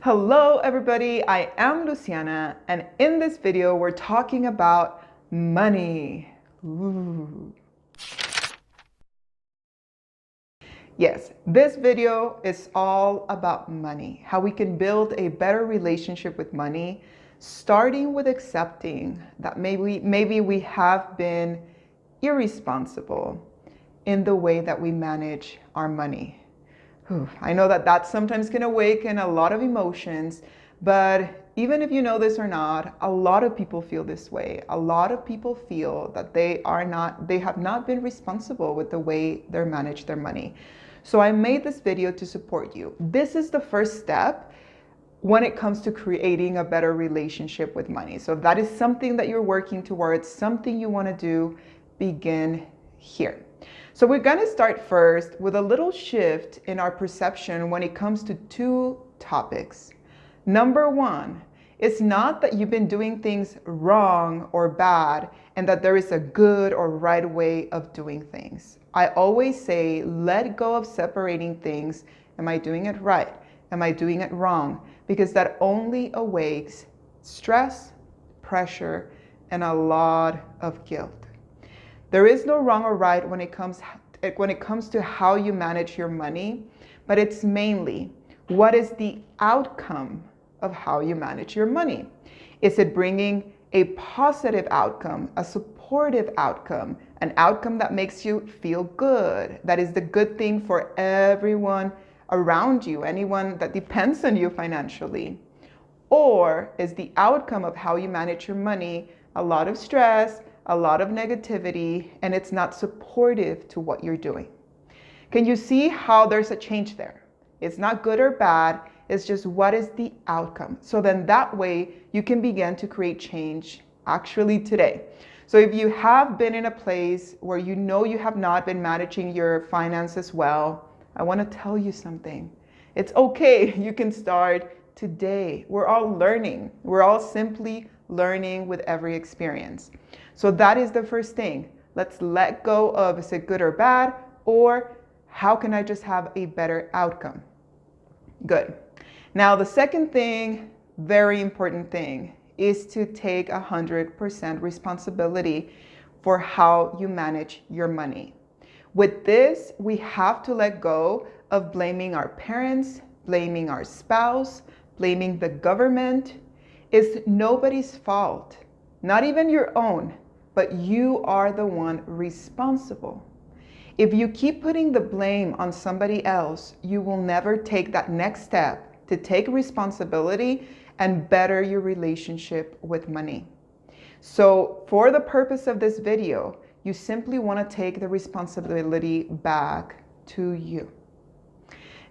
Hello everybody, I am Luciana, and in this video we're talking about money. Ooh. Yes, this video is all about money, how we can build a better relationship with money, starting with accepting that maybe we have been irresponsible in the way that we manage our money. I know that that's sometimes can awaken a lot of emotions, but even if you know this or not, a lot of people feel this way. A lot of people feel that they have not been responsible with the way they manage their money. So I made this video to support you. This is the first step when it comes to creating a better relationship with money. So if that is something that you're working towards, something you want to do, begin here. So we're going to start first with a little shift in our perception when it comes to two topics. Number one, it's not that you've been doing things wrong or bad and that there is a good or right way of doing things. I always say, let go of separating things. Am I doing it right? Am I doing it wrong? Because that only awakes stress, pressure, and a lot of guilt. There is no wrong or right when it comes to how you manage your money, but it's mainly what is the outcome of how you manage your money. Is it bringing a positive outcome, a supportive outcome, an outcome that makes you feel good, that is the good thing for everyone around you, anyone that depends on you financially? Or is the outcome of how you manage your money a lot of stress, a lot of negativity, and it's not supportive to what you're doing? Can you see how there's a change there? It's not good or bad, it's just what is the outcome. So then that way you can begin to create change actually today. So if you have been in a place where you know you have not been managing your finances well, I want to tell you something. It's okay, you can start today. We're all learning. We're all simply learning with every experience. So that is the first thing. Let's let go of, is it good or bad, or how can I just have a better outcome? Good. Now the second thing, very important thing, is to take 100% responsibility for how you manage your money. With this, we have to let go of blaming our parents, blaming our spouse, blaming the government. It's nobody's fault, not even your own, but you are the one responsible. If you keep putting the blame on somebody else, you will never take that next step to take responsibility and better your relationship with money. So for the purpose of this video, you simply want to take the responsibility back to you.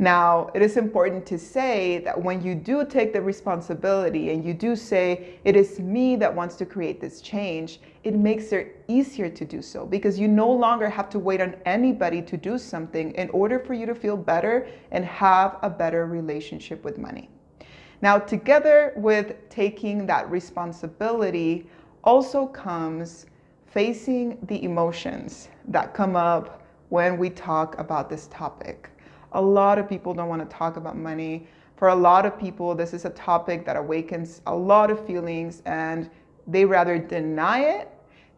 Now, it is important to say that when you do take the responsibility and you do say, it is me that wants to create this change, it makes it easier to do so because you no longer have to wait on anybody to do something in order for you to feel better and have a better relationship with money. Now, together with taking that responsibility also comes facing the emotions that come up when we talk about this topic. A lot of people don't want to talk about money. For a lot of people, this is a topic that awakens a lot of feelings and they rather deny it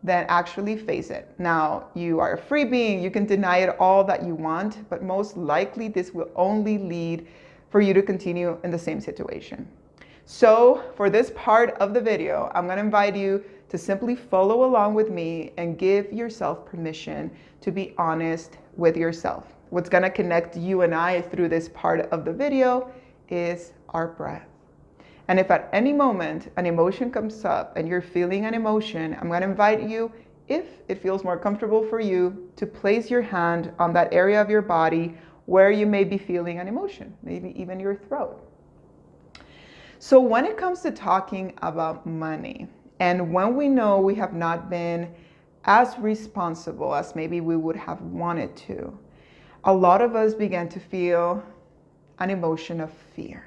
than actually face it. Now, you are a free being. You can deny it all that you want, but most likely this will only lead for you to continue in the same situation. So for this part of the video, I'm going to invite you to simply follow along with me and give yourself permission to be honest with yourself. What's going to connect you and I through this part of the video is our breath. And if at any moment an emotion comes up and you're feeling an emotion, I'm going to invite you, if it feels more comfortable for you, to place your hand on that area of your body where you may be feeling an emotion, maybe even your throat. So when it comes to talking about money, and when we know we have not been as responsible as maybe we would have wanted to, a lot of us began to feel an emotion of fear.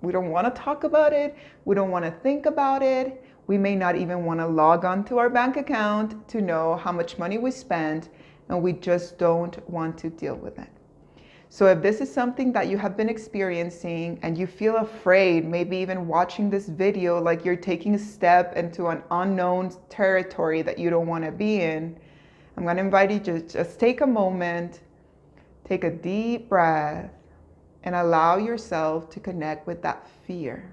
We don't want to talk about it. We don't want to think about it. We may not even want to log on to our bank account to know how much money we spent, and we just don't want to deal with it. So if this is something that you have been experiencing and you feel afraid, maybe even watching this video like you're taking a step into an unknown territory that you don't want to be in, I'm going to invite you to just take a moment, take a deep breath, and allow yourself to connect with that fear.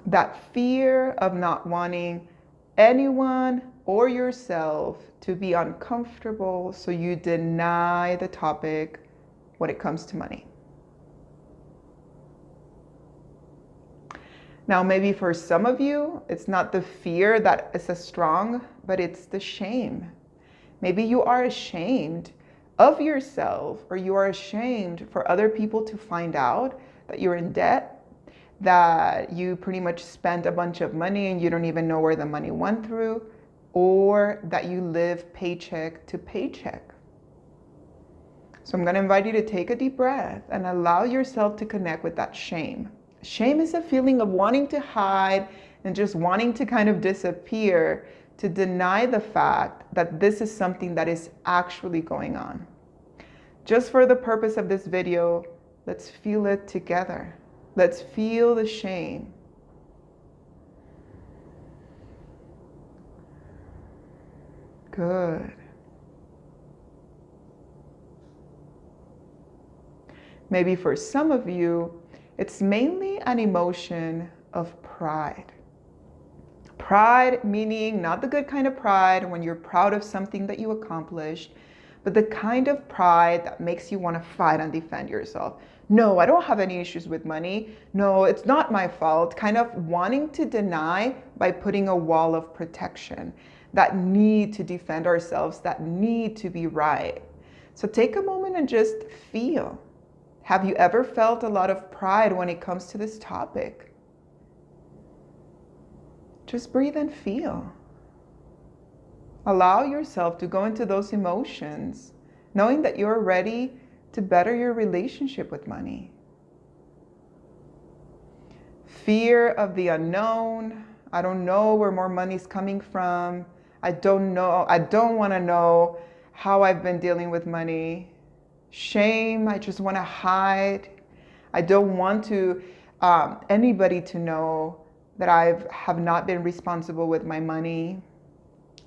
That fear of not wanting anyone or yourself to be uncomfortable, so you deny the topic when it comes to money. Now, maybe for some of you, it's not the fear that is as strong, but it's the shame. Maybe you are ashamed of yourself, or you are ashamed for other people to find out that you're in debt, that you pretty much spent a bunch of money and you don't even know where the money went through, or that you live paycheck to paycheck. So I'm going to invite you to take a deep breath and allow yourself to connect with that shame. Shame is a feeling of wanting to hide and just wanting to kind of disappear, to deny the fact that this is something that is actually going on. Just for the purpose of this video, let's feel it together. Let's feel the shame. Good. Maybe for some of you, it's mainly an emotion of pride. Pride meaning not the good kind of pride when you're proud of something that you accomplished, but the kind of pride that makes you want to fight and defend yourself. No, I don't have any issues with money. No, it's not my fault. Kind of wanting to deny by putting a wall of protection. That need to defend ourselves, that need to be right. So take a moment and just feel. Have you ever felt a lot of pride when it comes to this topic? Just breathe and feel. Allow yourself to go into those emotions, knowing that you're ready to better your relationship with money. Fear of the unknown. I don't know where more money's coming from. I don't know. I don't want to know how I've been dealing with money. Shame. I just want to hide. I don't want to anybody to know that I have not been responsible with my money.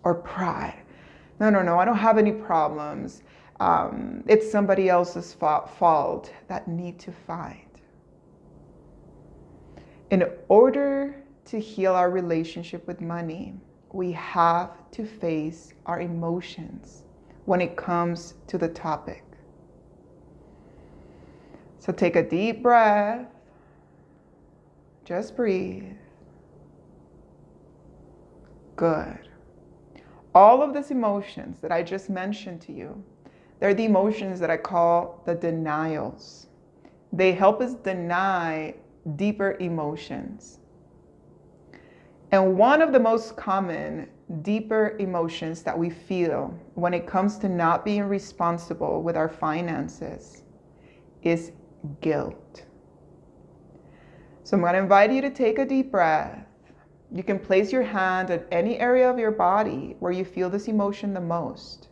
Or pride. No, I don't have any problems. It's somebody else's fault that need to fight. In order to heal our relationship with money, we have to face our emotions when it comes to the topic. So take a deep breath. Just breathe. Good. All of these emotions that I just mentioned to you, they're the emotions that I call the denials. They help us deny deeper emotions. And one of the most common deeper emotions that we feel when it comes to not being responsible with our finances is guilt. So I'm going to invite you to take a deep breath. You can place your hand at any area of your body where you feel this emotion the most.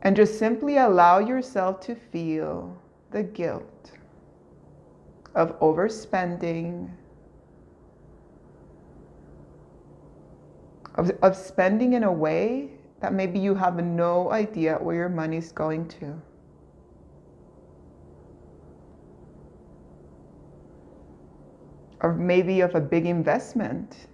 And just simply allow yourself to feel the guilt of overspending, of spending in a way that maybe you have no idea where your money's going to. Or maybe of a big investment.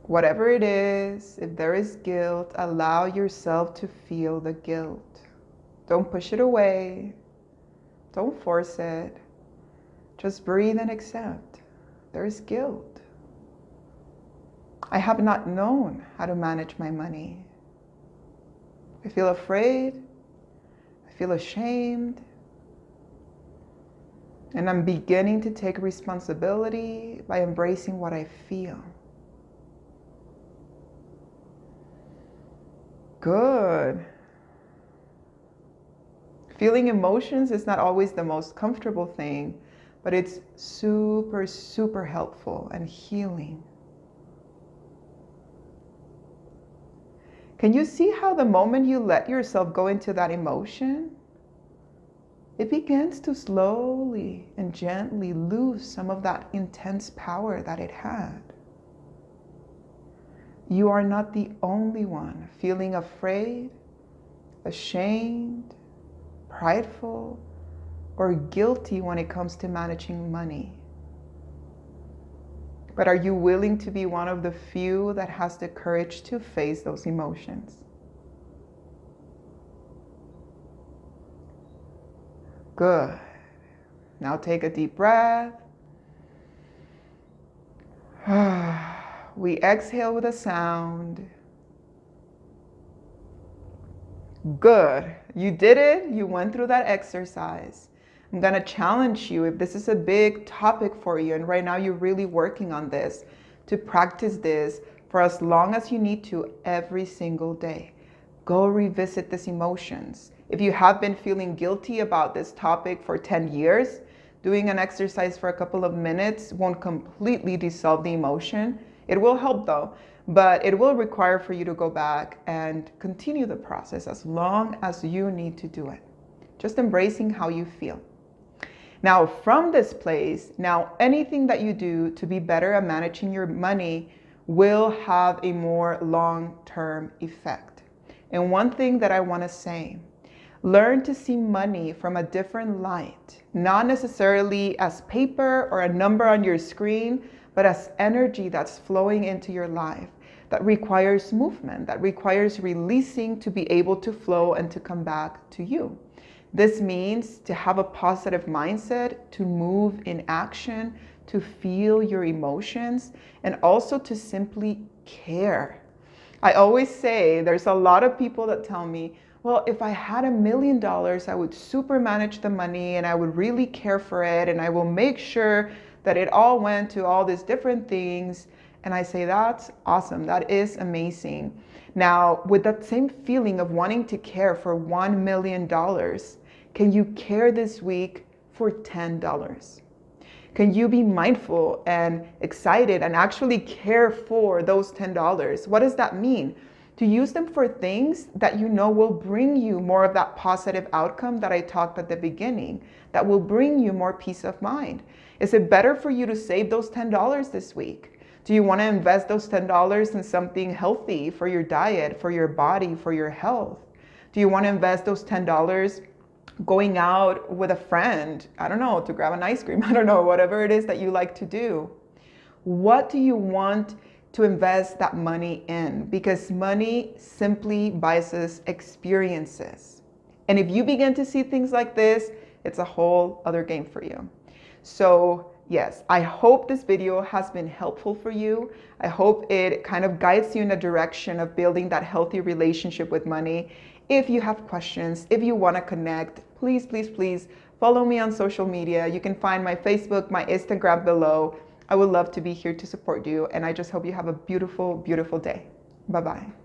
Whatever it is, if there is guilt, allow yourself to feel the guilt. Don't push it away. Don't force it. Just breathe and accept. There is guilt. I have not known how to manage my money. I feel afraid. I feel ashamed. And I'm beginning to take responsibility by embracing what I feel. Good. Feeling emotions is not always the most comfortable thing, but it's super, super helpful and healing. Can you see how the moment you let yourself go into that emotion, it begins to slowly and gently lose some of that intense power that it had? You are not the only one feeling afraid, ashamed, prideful, or guilty when it comes to managing money. But are you willing to be one of the few that has the courage to face those emotions? Good. Now take a deep breath. We exhale with a sound. Good. You did it. You went through that exercise. I'm going to challenge you, if this is a big topic for you, and right now you're really working on this, to practice this for as long as you need to every single day. Go revisit these emotions. If you have been feeling guilty about this topic for 10 years, doing an exercise for a couple of minutes won't completely dissolve the emotion. It will help though, but it will require for you to go back and continue the process as long as you need to do it. Just embracing how you feel. Now, from this place, now anything that you do to be better at managing your money will have a more long-term effect. And one thing that I want to say, learn to see money from a different light, not necessarily as paper or a number on your screen, but as energy that's flowing into your life, that requires movement, that requires releasing to be able to flow and to come back to you. This means to have a positive mindset, to move in action, to feel your emotions, and also to simply care. I always say there's a lot of people that tell me, well, if I had $1 million, I would super manage the money and I would really care for it and I will make sure that it all went to all these different things. And I say, that's awesome. That is amazing. Now, with that same feeling of wanting to care for $1 million, can you care this week for $10? Can you be mindful and excited and actually care for those $10? What does that mean? To use them for things that you know will bring you more of that positive outcome that I talked at the beginning, that will bring you more peace of mind. Is it better for you to save those $10 this week? Do you want to invest those $10 in something healthy for your diet, for your body, for your health? Do you want to invest those $10 going out with a friend, I don't know, to grab an ice cream, I don't know, whatever it is that you like to do? What do you want to invest that money in? Because money simply buys us experiences. And if you begin to see things like this, it's a whole other game for you. So yes, I hope this video has been helpful for you. I hope it kind of guides you in a direction of building that healthy relationship with money. If you have questions, if you want to connect, please, please, please follow me on social media. You can find my Facebook, my Instagram below. I would love to be here to support you. And I just hope you have a beautiful, beautiful day. Bye-bye.